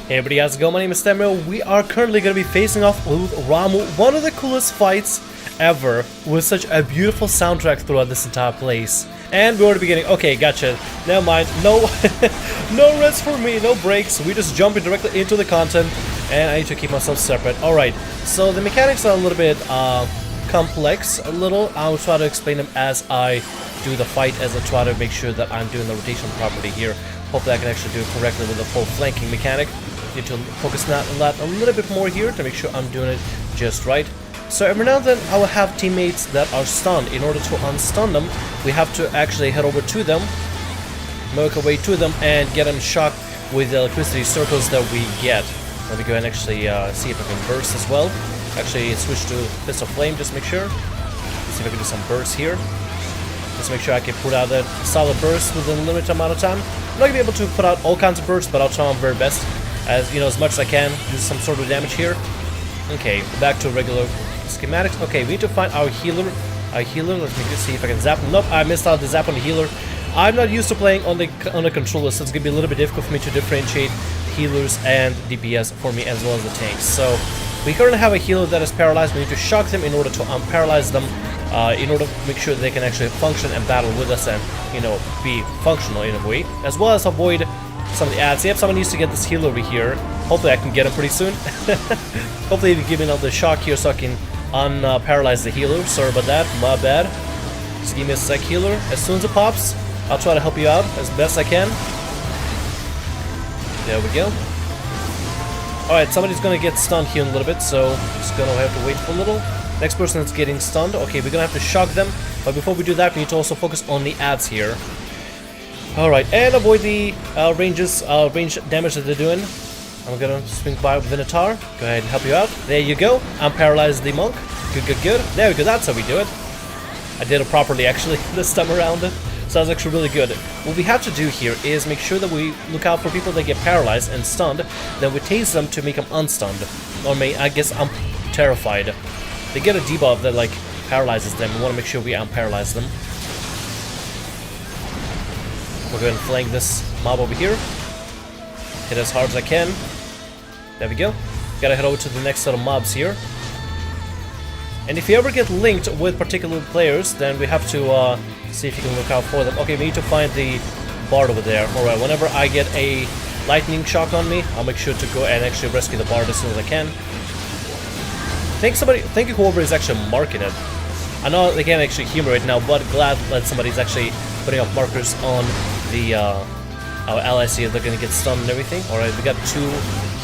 Hey everybody, how's it going? My name is Thamriyell. We are currently going to be facing off with Ramuh, one of the coolest fights ever, with such a beautiful soundtrack throughout this entire place. And we're already beginning. Okay, gotcha. Never mind. No, no rest for me, no breaks. We just jumping directly into the content, and I need to keep myself separate. Alright, so the mechanics are a little bit complex. I'll try to explain them as I do the fight, as I try to make sure that I'm doing the rotation properly here. Hopefully I can actually do it correctly with the full flanking mechanic. Need to focus on that a little bit more here to make sure I'm doing it just right. So every now and then I will have teammates that are stunned. In order to unstun them, we have to actually head over to them, work our way to them, and get them shocked with the electricity circles that we get. Let me go ahead and actually see if I can burst as well. Actually switch to Fist of Flame, just make sure. Let's see if I can do some bursts here. Just make sure I can put out that solid burst within a limited amount of time. I'm not gonna be able to put out all kinds of bursts, but I'll try my very best. As you know, as much as I can, do some sort of damage here. Okay, back to regular schematics. Okay, we need to find our healer. Let's see if I can zap him. Nope, I missed out the zap on the healer. I'm not used to playing on the controller, so it's gonna be a little bit difficult for me to differentiate healers and DPS for me, as well as the tanks. So we currently have a healer that is paralyzed. We need to shock them in order to unparalyze them, in order to make sure that they can actually function and battle with us and, you know, be functional in a way, as well as avoid some of the ads. Yep, someone needs to get this heal over here. Hopefully I can get him pretty soon. Hopefully they give me another shock here so I can unparalyze the healer. Sorry about that, my bad. Just give me a sec, healer. As soon as it pops, I'll try to help you out as best I can. There we go. Alright, somebody's gonna get stunned here in a little bit, so just gonna have to wait for a little. Next person is getting stunned. Okay, we're gonna have to shock them, but before we do that, we need to also focus on the ads here. Alright, and avoid the range damage that they're doing. I'm gonna swing by with Minotaur. Go ahead and help you out. There you go. I'm paralyzed the monk. Good, good, good. There we go. That's how we do it. I did it properly, actually, this time around. So that's actually really good. What we have to do here is make sure that we look out for people that get paralyzed and stunned. Then we tase them to make them unstunned. Or I guess terrified. They get a debuff that, like, paralyzes them. We want to make sure we unparalyze them. We'll go ahead and flank this mob over here. Hit as hard as I can. There we go. Gotta head over to the next set of mobs here. And if you ever get linked with particular players, then we have to see if you can look out for them. Okay, we need to find the bard over there. Alright, whenever I get a lightning shock on me, I'll make sure to go and actually rescue the bard as soon as I can. Thank you whoever is actually marking it. I know they can't actually humor it now, but glad that somebody's actually putting up markers on the our allies here. They're gonna get stunned and everything. Alright, we got two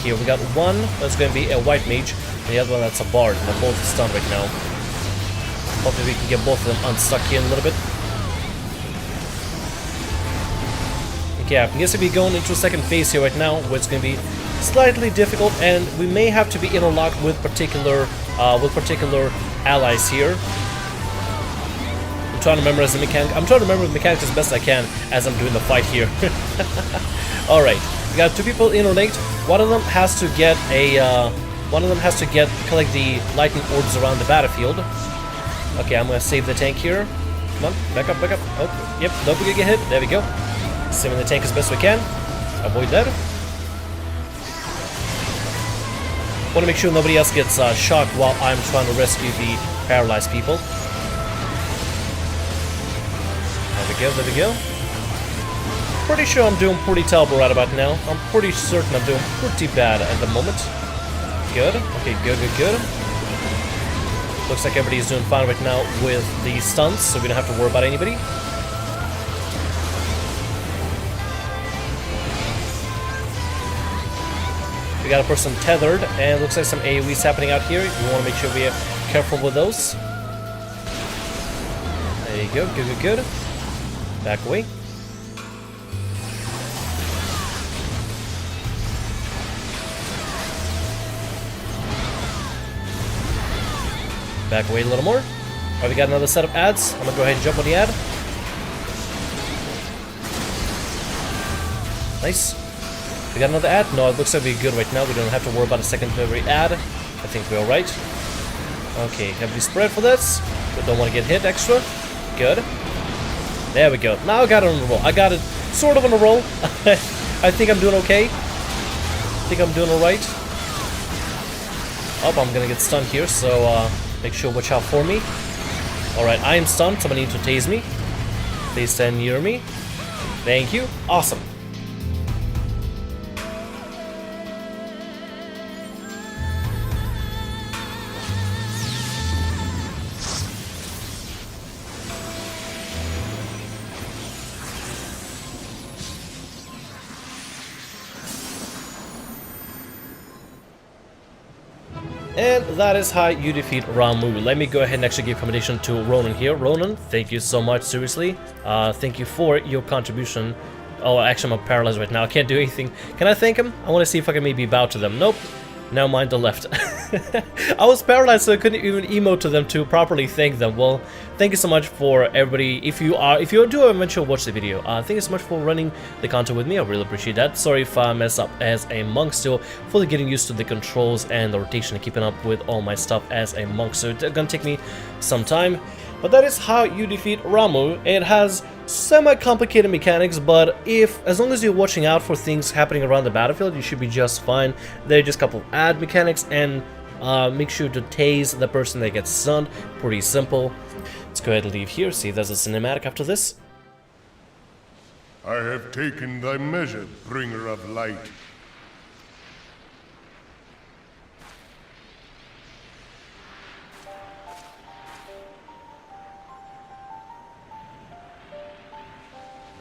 here. We got one that's gonna be a white mage, and the other one that's a bard. They're both stunned right now. Hopefully we can get both of them unstuck here in a little bit. Okay, I'm guessing we're going into a second phase here right now, where it's gonna be slightly difficult, and we may have to be interlocked with particular allies here. I'm trying to remember the mechanics as best I can as I'm doing the fight here. Alright, we got two people interlinked. One of them has to get collect the lightning orbs around the battlefield. Okay, I'm gonna save the tank here. Come on, back up, back up. Oh, yep, don't forget to get hit. There we go. Saving the tank as best we can. Avoid that. Want to make sure nobody else gets shocked while I'm trying to rescue the paralyzed people. There we go. Pretty sure I'm doing pretty terrible right about now. I'm pretty certain I'm doing pretty bad at the moment. Good. Okay, good, good, good. Looks like everybody's doing fine right now with the stunts, so we don't have to worry about anybody. We got a person tethered, and looks like some AoEs happening out here. We want to make sure we are careful with those. There you go. Good, good, good. Back away. Back away a little more. Alright, we got another set of ads. I'm gonna go ahead and jump on the ad. Nice. We got another ad? No, it looks like we're good right now. We don't have to worry about a secondary ad. I think we're alright. Okay, have we spread for this? We don't want to get hit extra. Good. There we go. Now I got it on the roll. I got it sort of on a roll. I think I'm doing okay. think I'm doing alright. Oh, I'm gonna get stunned here, so make sure watch out for me. Alright, I am stunned. Somebody needs to tase me. Please stand near me. Thank you. Awesome. And that is how you defeat Ramuh. Let me go ahead and actually give commendation to Ronan here. Ronan, thank you so much, seriously. Thank you for your contribution. Oh, actually, I'm paralyzed right now. I can't do anything. Can I thank him? I want to see if I can maybe bow to them. Nope. Never mind, the left. I was paralyzed, so I couldn't even emote to them to properly thank them. Well, thank you so much for everybody. If you do eventually watch the video, thank you so much for running the content with me. I really appreciate that. Sorry if I mess up as a monk, still fully getting used to the controls and the rotation and keeping up with all my stuff as a monk, so it's gonna take me some time. But that is how you defeat Ramuh. It has semi-complicated mechanics, but as long as you're watching out for things happening around the battlefield, you should be just fine. There are just a couple of add mechanics, and make sure to tase the person that gets stunned. Pretty simple. Let's go ahead and leave here, see if there's a cinematic after this. I have taken thy measure, bringer of light.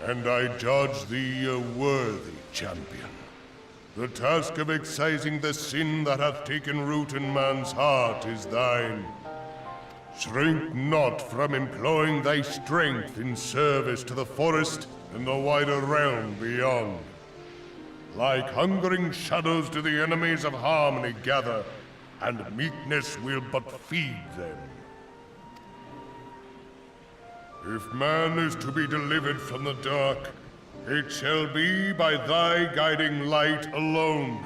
And I judge thee a worthy champion. The task of excising the sin that hath taken root in man's heart is thine. Shrink not from employing thy strength in service to the forest and the wider realm beyond. Like hungering shadows do the enemies of harmony gather, and meekness will but feed them. If man is to be delivered from the dark, it shall be by thy guiding light alone.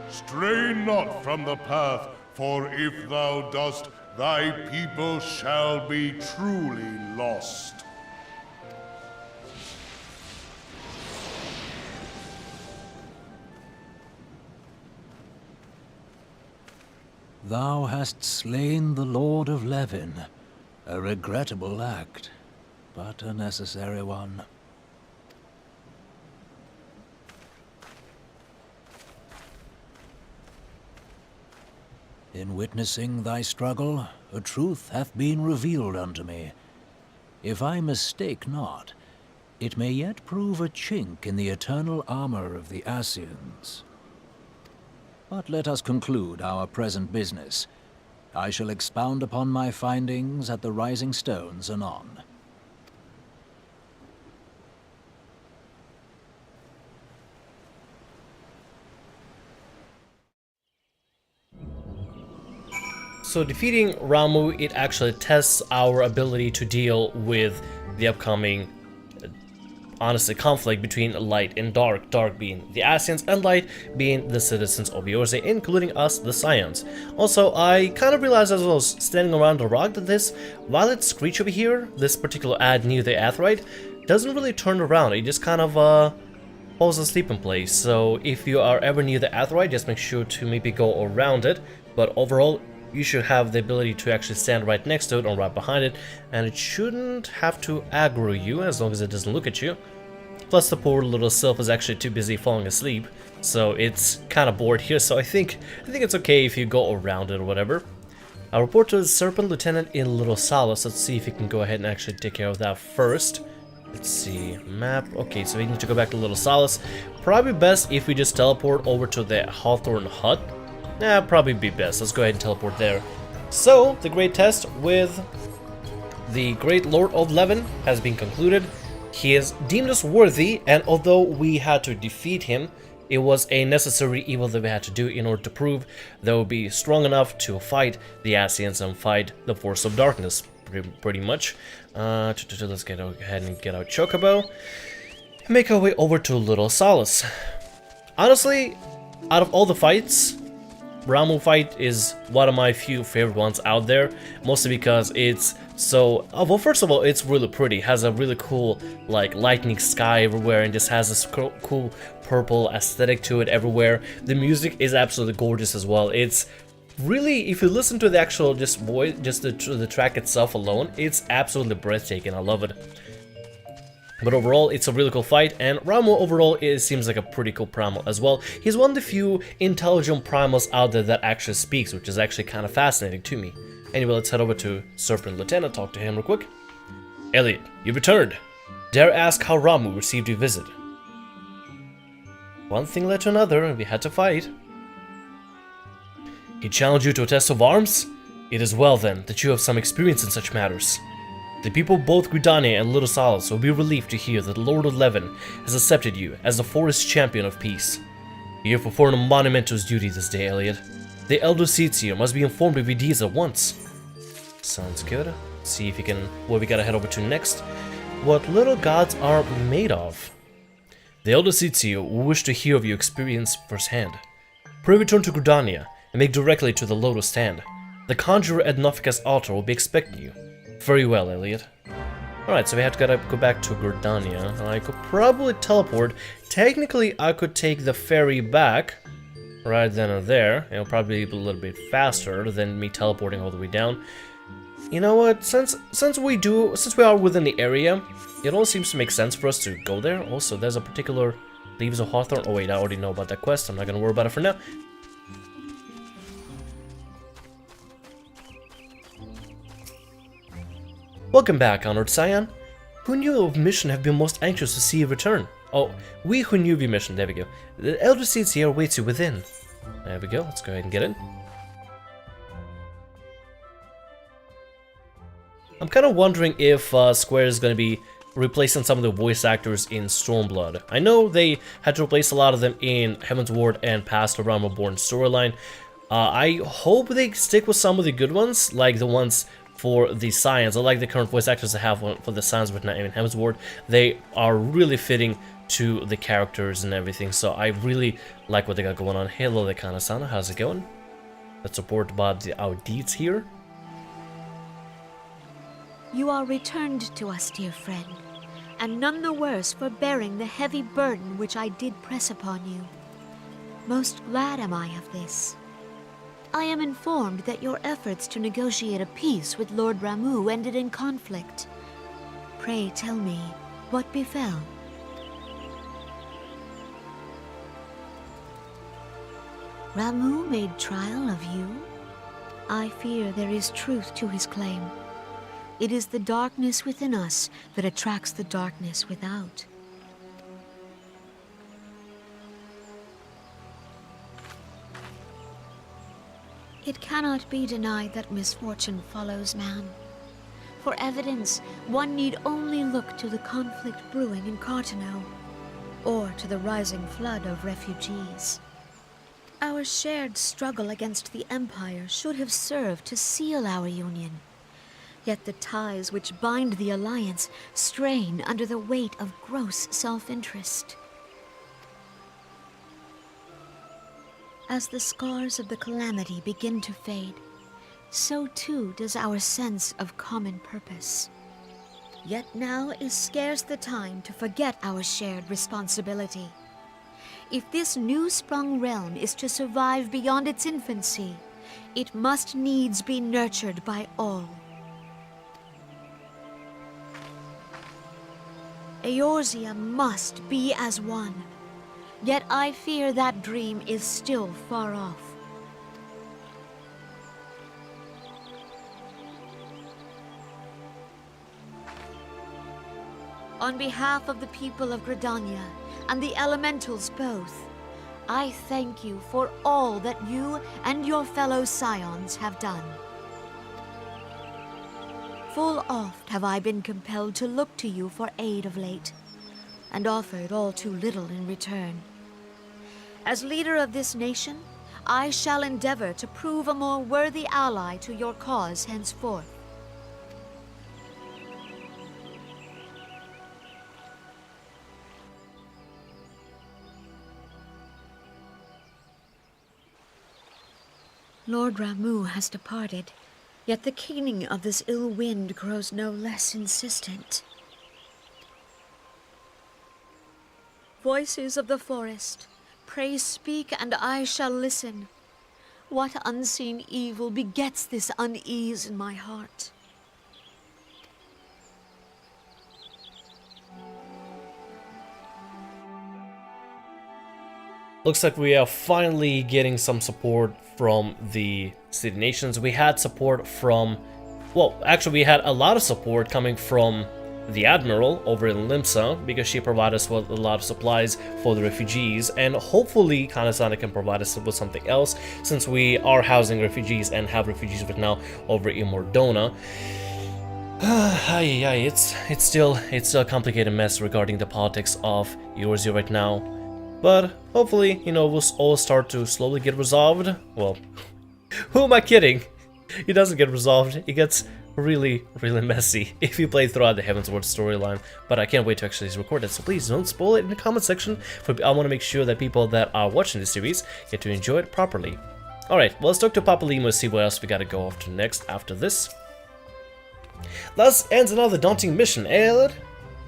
Stray not from the path, for if thou dost, thy people shall be truly lost. Thou hast slain the Lord of Levin, a regrettable act, but a necessary one. In witnessing thy struggle, a truth hath been revealed unto me. If I mistake not, it may yet prove a chink in the eternal armor of the Ascians. But let us conclude our present business. I shall expound upon my findings at the Rising Stones anon. So defeating Ramuh, it actually tests our ability to deal with the upcoming, honestly, conflict between light and dark. Dark being the Ascians and light being the citizens of Eorzea, including us, the Scions. Also, I kind of realized as I was standing around the rock that this violet screech over here, this particular ad near the aetheryte, doesn't really turn around. It just kind of falls asleep in place. So if you are ever near the aetheryte, just make sure to maybe go around it. But overall, you should have the ability to actually stand right next to it or right behind it, and it shouldn't have to aggro you as long as it doesn't look at you. Plus the poor little sylph is actually too busy falling asleep, so it's kind of bored here, so I think it's okay if you go around it or whatever. I'll report to the Serpent Lieutenant in Little Solace. Let's see if we can go ahead and actually take care of that first. Let's see, map. Okay, so we need to go back to Little Solace. Probably best if we just teleport over to the Hawthorne Hut. Probably be best. Let's go ahead and teleport there. So, the great test with the great Lord of Levin has been concluded. He has deemed us worthy, and although we had to defeat him, it was a necessary evil that we had to do in order to prove that we'll be strong enough to fight the Ascians and fight the Force of Darkness, pretty much. Let's get ahead and get our Chocobo. Make our way over to Little Solace. Honestly, out of all the fights, Ramuh fight is one of my few favorite ones out there, mostly because it's So, well, first of all, it's really pretty. It has a really cool, like, lightning sky everywhere, and just has this cool purple aesthetic to it everywhere. The music is absolutely gorgeous as well. It's really, if you listen to the actual the track itself alone, it's absolutely breathtaking. I love it. But overall, it's a really cool fight, and Ramuh overall seems like a pretty cool primal as well. He's one of the few intelligent primals out there that actually speaks, which is actually kind of fascinating to me. Anyway, let's head over to Serpent Lieutenant, talk to him real quick. Elliot, you returned. Dare ask how Ramuh received your visit? One thing led to another, and we had to fight. He challenged you to a test of arms? It is well then that you have some experience in such matters. The people of both Gridania and Little Solace will be relieved to hear that the Lord of LEVIN has accepted you as the forest champion of peace. You have performed a monumental duty this day, Elliot. The elder Seedseer must be informed of your deeds at once. Sounds good. Let's see if what we gotta head over to next. What little gods are made of. The elder Seedseer will wish to hear of your experience firsthand. Pray return to Gridania and make directly to the Lotus Stand. The conjurer at Nofika's altar will be expecting you. Very well, Elliot. Alright, so we have to go back to Gridania. I could probably teleport. Technically, I could take the ferry back right then and there. It'll probably be a little bit faster than me teleporting all the way down. You know what? Since we are within the area, it all seems to make sense for us to go there. Also, there's a particular Leaves of Hawthorn. Oh wait, I already know about that quest. I'm not gonna worry about it for now. Welcome back, Honored Scion. Who knew of mission have been most anxious to see you return? Oh, we who knew of your mission, there we go. The Elder Seedseer awaits you within. There we go, let's go ahead and get in. I'm kind of wondering if Square is going to be replacing some of the voice actors in Stormblood. I know they had to replace a lot of them in Heaven's Ward and past the Realm Reborn storyline. I hope they stick with some of the good ones, like the ones for the Scions. I like the current voice actors they have for the Scions with in Heaven's Ward. They are really fitting to the characters and everything, so I really like what they got going on. Hello, the Kana-sana, how's it going? Let's support our deeds here. You are returned to us, dear friend, and none the worse for bearing the heavy burden which I did press upon you. Most glad am I of this. I am informed that your efforts to negotiate a peace with Lord Ramuh ended in conflict. Pray tell me, what befell? Ramuh made trial of you? I fear there is truth to his claim. It is the darkness within us that attracts the darkness without. It cannot be denied that misfortune follows man. For evidence, one need only look to the conflict brewing in Cartano, or to the rising flood of refugees. Our shared struggle against the Empire should have served to seal our union. Yet the ties which bind the Alliance strain under the weight of gross self-interest. As the scars of the calamity begin to fade, so too does our sense of common purpose. Yet now is scarce the time to forget our shared responsibility. If this new-sprung realm is to survive beyond its infancy, it must needs be nurtured by all. Eorzea must be as one. Yet I fear that dream is still far off. On behalf of the people of Gridania and the elementals both, I thank you for all that you and your fellow scions have done. Full oft have I been compelled to look to you for aid of late, and offered all too little in return. As leader of this nation, I shall endeavor to prove a more worthy ally to your cause henceforth. Lord Ramuh has departed, Yet the keening of this ill wind grows no less insistent. Voices of the forest, pray speak and I shall listen. What unseen evil begets this unease in my heart? Looks like we are finally getting some support from the City Nations. We had support from, well, actually we had a lot of support coming from the Admiral over in Limsa, because she provided us with a lot of supplies for the refugees, and hopefully Kanasana can provide us with something else, since we are housing refugees and have refugees right now over in Mordona. It's still a complicated mess regarding the politics of Eorzea right now. But hopefully, you know, we'll all start to slowly get resolved. Well, who am I kidding? It doesn't get resolved. It gets really messy if you play throughout the Heavensward storyline. But I can't wait to actually record it, so please don't spoil it in the comment section. I want to make sure that people that are watching this series get to enjoy it properly. Alright, well, let's talk to Papalimo and see what else we gotta go off to next after this. Thus ends another daunting mission, Elliot.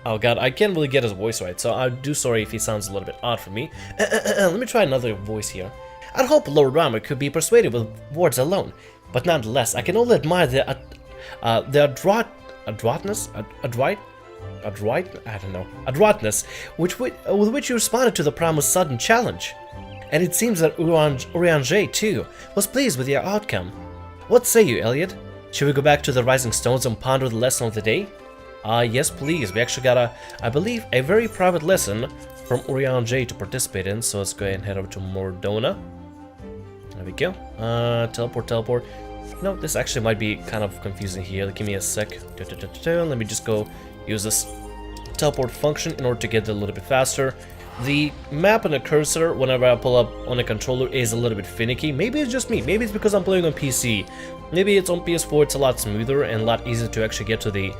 Oh god, I can't really get his voice right, so I do sorry if he sounds a little bit odd for me. Let me try another voice here. I'd hope Lord Ramuh could be persuaded with words alone, but nonetheless, I can only admire the adroitness with which you responded to the Primal's sudden challenge. And it seems that Urianger, too, was pleased with your outcome. What say you, Elliot? Should we go back to the Rising Stones and ponder the lesson of the day? Yes, please. We actually got I believe, a very private lesson from Urianger to participate in, so let's go ahead and head over to Mordona. There we go. Teleport. No, this actually might be kind of confusing here. Give me a sec. Let me just go use this teleport function in order to get it a little bit faster. The map and the cursor, whenever I pull up on a controller, is a little bit finicky. Maybe it's just me. Maybe it's because I'm playing on PC. Maybe it's on PS4, it's a lot smoother and a lot easier to actually get to the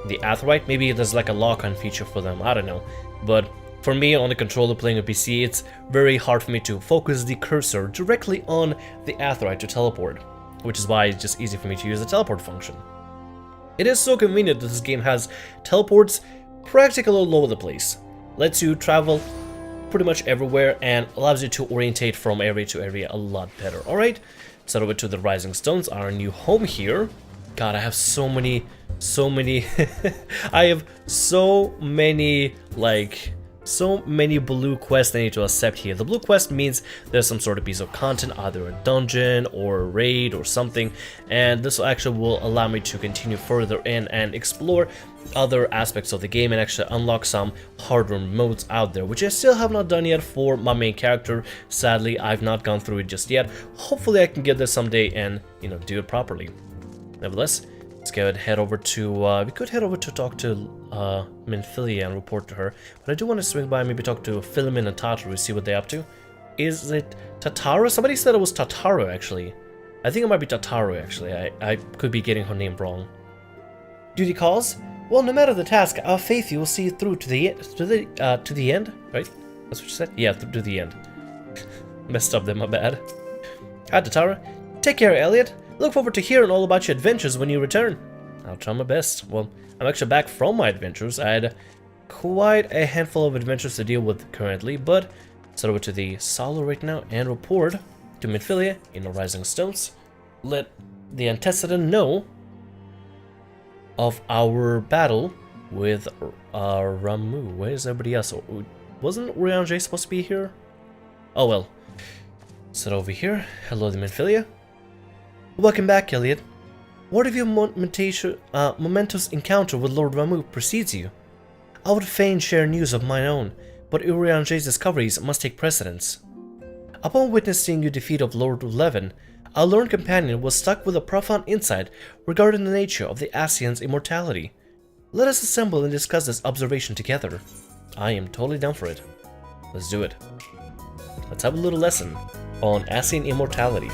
Aetheryte. Maybe there's like a lock-on feature for them, I don't know. But for me, on the controller playing a PC, it's very hard for me to focus the cursor directly on the Aetheryte to teleport, which is why it's just easy for me to use the teleport function. It is so convenient that this game has teleports practically all over the place. Lets you travel pretty much everywhere and allows you to orientate from area to area a lot better. Alright, let's head over to the Rising Stones, our new home here. God, I have so many I have so many blue quests I need to accept here. The blue quest means there's some sort of piece of content, either a dungeon or a raid or something, and this actually will allow me to continue further in and explore other aspects of the game and actually unlock some harder modes out there, which I still have not done yet for my main character. Sadly, I've not gone through it just yet. Hopefully I can get there someday and, you know, do it properly. Nevertheless, let's go ahead and head over to, we could head over to talk to Minfilia and report to her, but I do want to swing by and maybe talk to Philemon and Tataru, see what they're up to. Is it Tataru? Somebody said it was Tataru, actually. I think it might be Tataru, actually. I could be getting her name wrong. Duty calls? Well, no matter the task, our faith you will see it through to the end, right? That's what you said? Yeah, to the end. Messed up there, my bad. Hi, Tataru. Take care, Elliot. Look forward to hearing all about your adventures when you return. I'll try my best. Well, I'm actually back from my adventures. I had quite a handful of adventures to deal with currently, but let's head over to the Solo right now and report to Minfilia in the Rising Stones. Let the antecedent know of our battle with Ramuh. Where's everybody else? Wasn't Urianger supposed to be here? Oh well. Sit over here. Hello, the Minfilia. Welcome back, Elliot. What if your momentous encounter with Lord Ramuh precedes you? I would fain share news of mine own, but Urianger's discoveries must take precedence. Upon witnessing your defeat of Lord LEVIN, our learned companion was struck with a profound insight regarding the nature of the Ascian's immortality. Let us assemble and discuss this observation together. I am totally down for it. Let's do it. Let's have a little lesson on Ascian immortality.